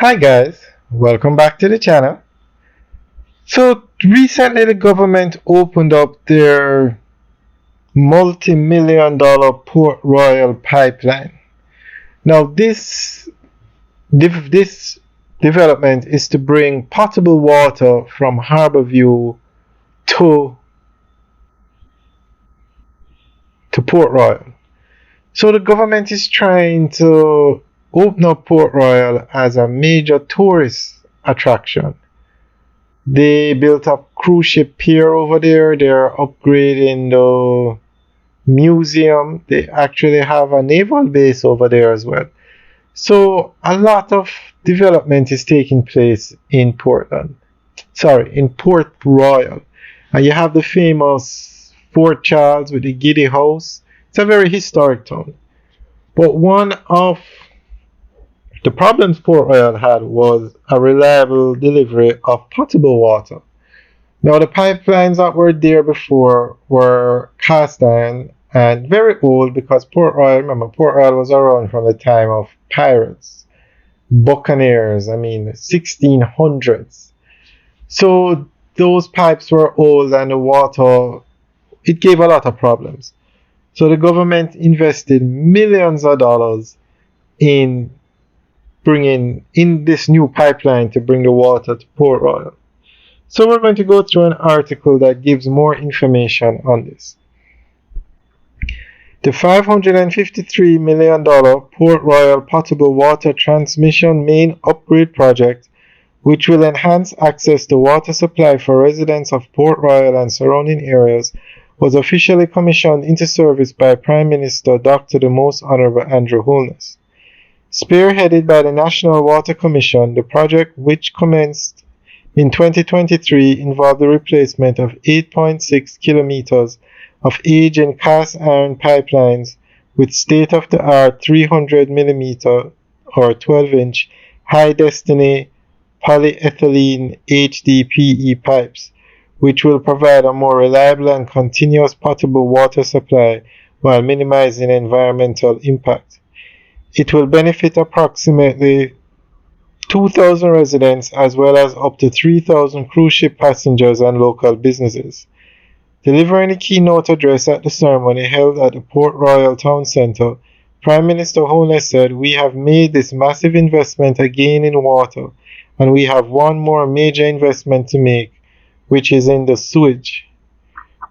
Hi guys, welcome back to the channel. So recently the government opened up their multi-million dollar Port Royal pipeline. Now this development is to bring potable water from Harborview to Port Royal. So the government is trying to open up Port Royal as a major tourist attraction. They built a cruise ship pier over there. They're upgrading the museum. They actually have a naval base over there as well. So a lot of development is taking place in in Port Royal. And you have the famous Fort Charles with the Giddy House. It's a very historic town. But one of the problems Port Royal had was a reliable delivery of potable water. Now, the pipelines that were there before were cast iron and very old because Port Royal was around from the time of pirates, buccaneers, 1600s. So those pipes were old and the water, it gave a lot of problems. So the government invested millions of dollars in bringing in this new pipeline to bring the water to Port Royal. So we're going to go through an article that gives more information on this. The $553 million Port Royal Potable Water Transmission Main Upgrade Project, which will enhance access to water supply for residents of Port Royal and surrounding areas, was officially commissioned into service by Prime Minister Dr. the Most Honorable Andrew Holness. Spearheaded by the National Water Commission, the project, which commenced in 2023, involved the replacement of 8.6 kilometers of aging cast iron pipelines with state-of-the-art 300 millimeter or 12-inch high-density polyethylene HDPE pipes, which will provide a more reliable and continuous potable water supply while minimizing environmental impact. It will benefit approximately 2,000 residents as well as up to 3,000 cruise ship passengers and local businesses. Delivering a keynote address at the ceremony held at the Port Royal Town Centre, Prime Minister Holness said, "We have made this massive investment again in water, and we have one more major investment to make, which is in the sewage.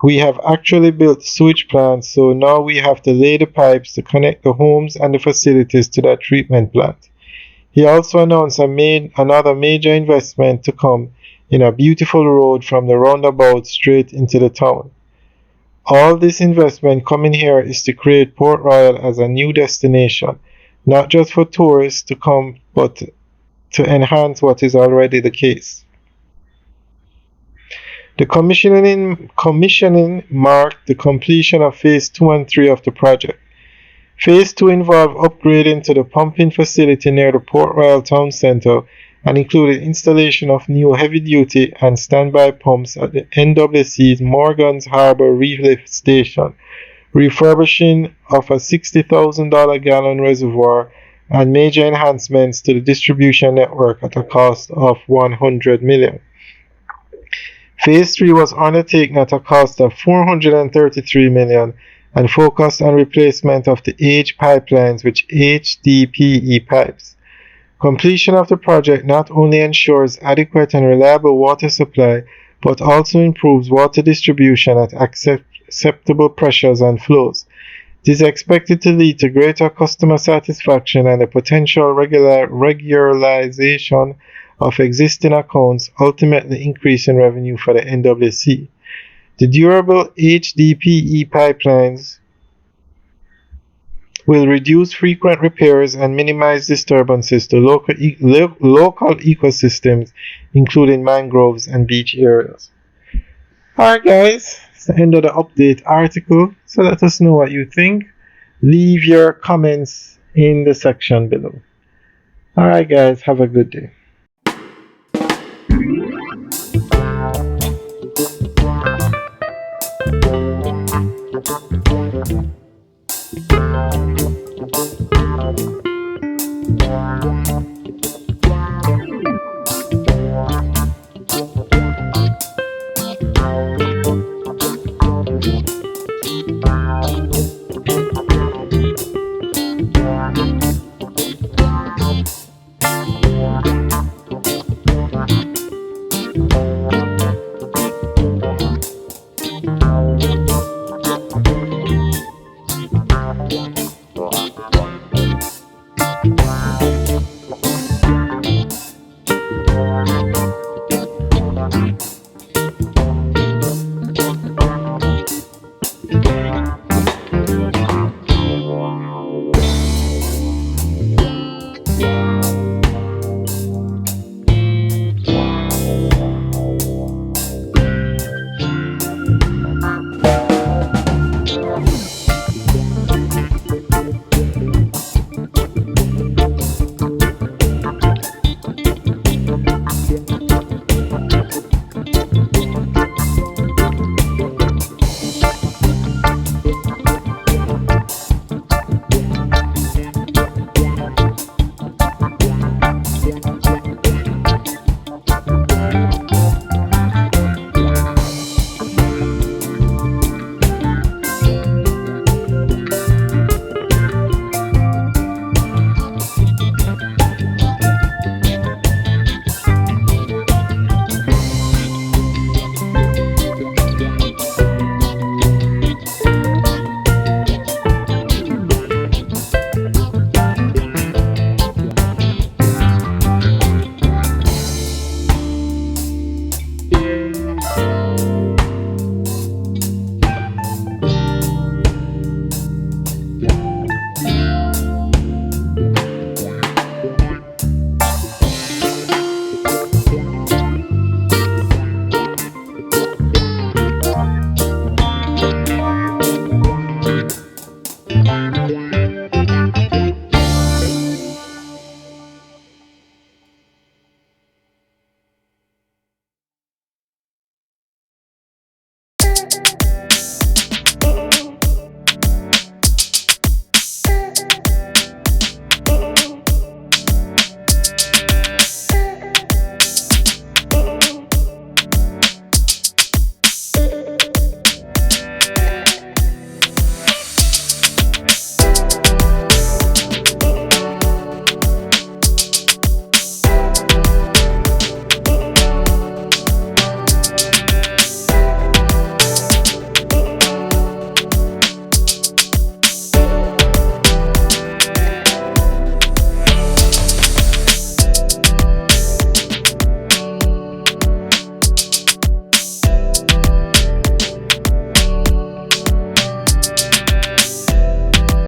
We have actually built sewage plants, so now we have to lay the pipes to connect the homes and the facilities to that treatment plant." He also announced another major investment to come in a beautiful road from the roundabout straight into the town. All this investment coming here is to create Port Royal as a new destination, not just for tourists to come, but to enhance what is already the case. The commissioning marked the completion of Phase 2 and 3 of the project. Phase 2 involved upgrading to the pumping facility near the Port Royal Town Centre and included installation of new heavy-duty and standby pumps at the NWC's Morgan's Harbour Relief Station, refurbishing of a $60,000 gallon reservoir, and major enhancements to the distribution network at a cost of $100 million. Phase 3 was undertaken at a cost of $433 million and focused on replacement of the aged pipelines with HDPE pipes. Completion of the project not only ensures adequate and reliable water supply, but also improves water distribution at acceptable pressures and flows. It is expected to lead to greater customer satisfaction and the potential regularization of existing accounts, ultimately increasing revenue for the NWC. The durable HDPE pipelines will reduce frequent repairs and minimize disturbances to local ecosystems, including mangroves and beach areas. Alright guys, it's the end of the update article, so let us know what you think. Leave your comments in the section below. Alright guys, have a good day.